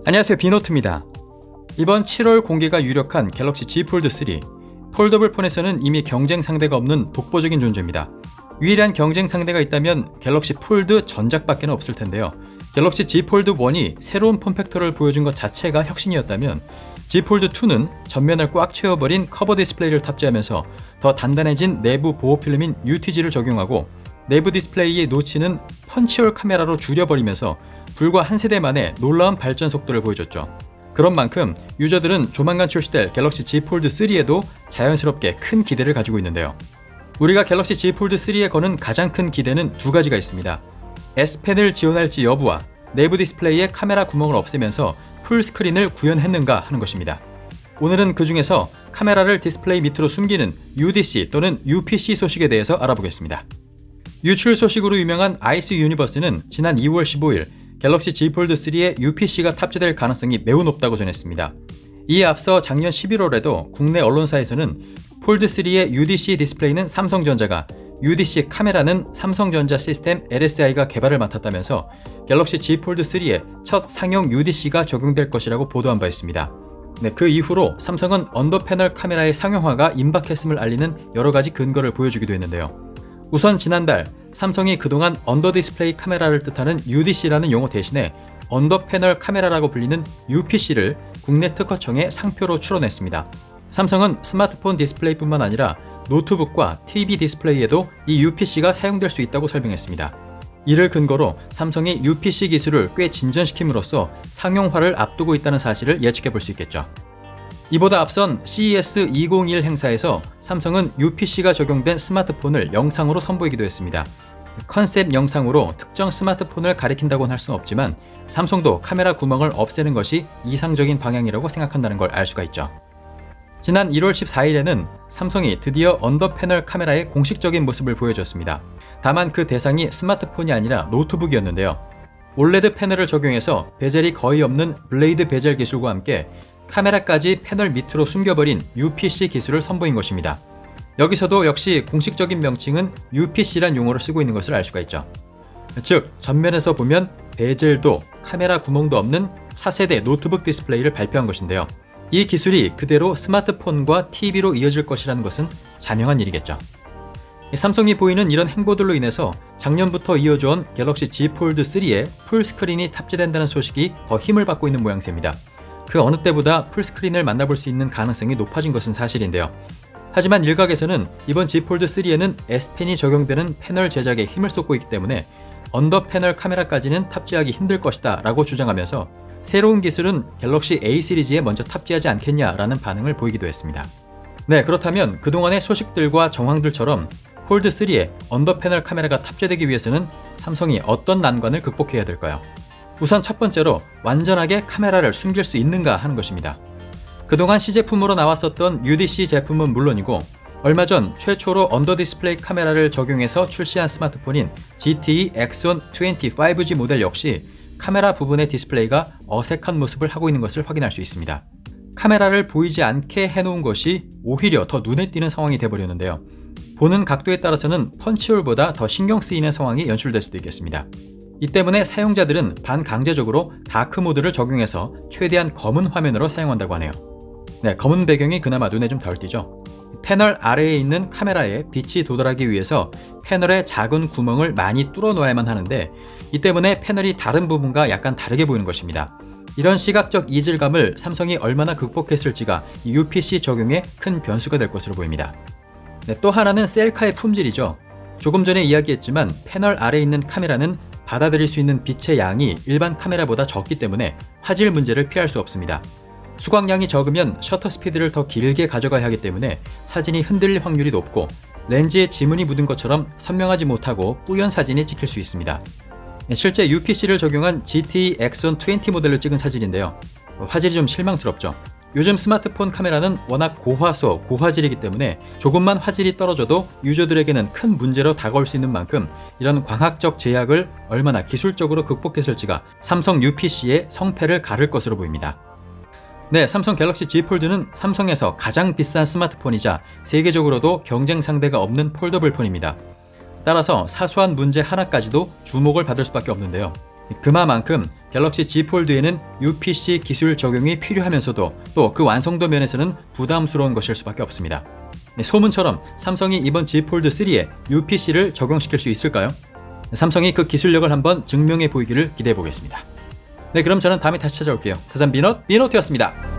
안녕하세요, 비노트입니다. 이번 7월 공개가 유력한 갤럭시 Z 폴드 3. 폴더블 폰에서는 이미 경쟁 상대가 없는 독보적인 존재입니다. 유일한 경쟁 상대가 있다면 갤럭시 폴드 전작밖에 없을 텐데요. 갤럭시 Z 폴드 1이 새로운 폼팩터를 보여준 것 자체가 혁신이었다면 Z 폴드 2는 전면을 꽉 채워버린 커버 디스플레이를 탑재하면서 더 단단해진 내부 보호 필름인 UTG를 적용하고 내부 디스플레이의 노치는 펀치홀 카메라로 줄여버리면서 불과 한 세대 만에 놀라운 발전 속도를 보여줬죠. 그런 만큼 유저들은 조만간 출시될 갤럭시 Z 폴드 3에도 자연스럽게 큰 기대를 가지고 있는데요. 우리가 갤럭시 Z 폴드 3에 거는 가장 큰 기대는 두 가지가 있습니다. S펜을 지원할지 여부와 내부 디스플레이의 카메라 구멍을 없애면서 풀스크린을 구현했는가 하는 것입니다. 오늘은 그 중에서 카메라를 디스플레이 밑으로 숨기는 UDC 또는 UPC 소식에 대해서 알아보겠습니다. 유출 소식으로 유명한 아이스 유니버스는 지난 2월 15일 갤럭시 Z 폴드 3에 UPC가 탑재될 가능성이 매우 높다고 전했습니다. 이에 앞서 작년 11월에도 국내 언론사에서는 폴드 3의 UDC 디스플레이는 삼성전자가, UDC 카메라는 삼성전자 시스템 LSI가 개발을 맡았다면서 갤럭시 Z 폴드 3에 첫 상용 UDC가 적용될 것이라고 보도한 바 있습니다. 그 이후로 삼성은 언더 패널 카메라의 상용화가 임박했음을 알리는 여러가지 근거를 보여주기도 했는데요. 우선 지난달 삼성이 그동안 언더 디스플레이 카메라를 뜻하는 UDC라는 용어 대신에 언더 패널 카메라라고 불리는 UPC를 국내 특허청에 상표로 출원했습니다. 삼성은 스마트폰 디스플레이뿐만 아니라 노트북과 TV 디스플레이에도 이 UPC가 사용될 수 있다고 설명했습니다. 이를 근거로 삼성이 UPC 기술을 꽤 진전시킴으로써 상용화를 앞두고 있다는 사실을 예측해 볼 수 있겠죠. 이보다 앞선 CES 2021 행사에서 삼성은 UPC가 적용된 스마트폰을 영상으로 선보이기도 했습니다. 컨셉 영상으로 특정 스마트폰을 가리킨다고는 할 수는 없지만 삼성도 카메라 구멍을 없애는 것이 이상적인 방향이라고 생각한다는 걸 알 수가 있죠. 지난 1월 14일에는 삼성이 드디어 언더 패널 카메라의 공식적인 모습을 보여줬습니다. 다만 그 대상이 스마트폰이 아니라 노트북이었는데요. 올레드 패널을 적용해서 베젤이 거의 없는 블레이드 베젤 기술과 함께 카메라까지 패널 밑으로 숨겨버린 UPC 기술을 선보인 것입니다. 여기서도 역시 공식적인 명칭은 UPC란 용어를 쓰고 있는 것을 알 수가 있죠. 즉, 전면에서 보면 베젤도 카메라 구멍도 없는 차세대 노트북 디스플레이를 발표한 것인데요. 이 기술이 그대로 스마트폰과 TV로 이어질 것이라는 것은 자명한 일이겠죠. 삼성이 보이는 이런 행보들로 인해서 작년부터 이어져온 갤럭시 Z 폴드 3에 풀스크린이 탑재된다는 소식이 더 힘을 받고 있는 모양새입니다. 그 어느 때보다 풀스크린을 만나볼 수 있는 가능성이 높아진 것은 사실인데요. 하지만 일각에서는 이번 Z 폴드 3에는 S펜이 적용되는 패널 제작에 힘을 쏟고 있기 때문에 언더 패널 카메라까지는 탑재하기 힘들 것이다 라고 주장하면서 새로운 기술은 갤럭시 A 시리즈에 먼저 탑재하지 않겠냐라는 반응을 보이기도 했습니다. 그렇다면 그동안의 소식들과 정황들처럼 폴드 3에 언더 패널 카메라가 탑재되기 위해서는 삼성이 어떤 난관을 극복해야 될까요? 우선 첫 번째로 완전하게 카메라를 숨길 수 있는가 하는 것입니다. 그동안 시제품으로 나왔었던 UDC 제품은 물론이고 얼마 전 최초로 언더 디스플레이 카메라를 적용해서 출시한 스마트폰인 GTE Exon 20 5G 모델 역시 카메라 부분의 디스플레이가 어색한 모습을 하고 있는 것을 확인할 수 있습니다. 카메라를 보이지 않게 해놓은 것이 오히려 더 눈에 띄는 상황이 되어버렸는데요. 보는 각도에 따라서는 펀치홀보다 더 신경 쓰이는 상황이 연출될 수도 있겠습니다. 이 때문에 사용자들은 반강제적으로 다크 모드를 적용해서 최대한 검은 화면으로 사용한다고 하네요. 검은 배경이 그나마 눈에 좀 덜 띄죠. 패널 아래에 있는 카메라에 빛이 도달하기 위해서 패널의 작은 구멍을 많이 뚫어 놓아야만 하는데 이 때문에 패널이 다른 부분과 약간 다르게 보이는 것입니다. 이런 시각적 이질감을 삼성이 얼마나 극복했을지가 UPC 적용에 큰 변수가 될 것으로 보입니다. 또 하나는 셀카의 품질이죠. 조금 전에 이야기했지만 패널 아래에 있는 카메라는 받아들일 수 있는 빛의 양이 일반 카메라보다 적기 때문에 화질 문제를 피할 수 없습니다. 수광량이 적으면 셔터 스피드를 더 길게 가져가야 하기 때문에 사진이 흔들릴 확률이 높고 렌즈에 지문이 묻은 것처럼 선명하지 못하고 뿌연 사진이 찍힐 수 있습니다. 실제 UPC를 적용한 GTE Exon 20 모델로 찍은 사진인데요. 화질이 좀 실망스럽죠. 요즘 스마트폰 카메라는 워낙 고화소, 고화질이기 때문에 조금만 화질이 떨어져도 유저들에게는 큰 문제로 다가올 수 있는 만큼 이런 광학적 제약을 얼마나 기술적으로 극복했을지가 삼성 UPC의 성패를 가를 것으로 보입니다. 삼성 갤럭시 Z 폴드는 삼성에서 가장 비싼 스마트폰이자 세계적으로도 경쟁 상대가 없는 폴더블 폰입니다. 따라서 사소한 문제 하나까지도 주목을 받을 수밖에 없는데요. 그만큼 갤럭시 Z 폴드에는 UPC 기술 적용이 필요하면서도 또 그 완성도 면에서는 부담스러운 것일 수밖에 없습니다. 네, 소문처럼 삼성이 이번 Z 폴드 3에 UPC를 적용시킬 수 있을까요? 삼성이 그 기술력을 한번 증명해 보이기를 기대해 보겠습니다. 네, 그럼 저는 다음에 다시 찾아올게요. 부산 비너트였습니다.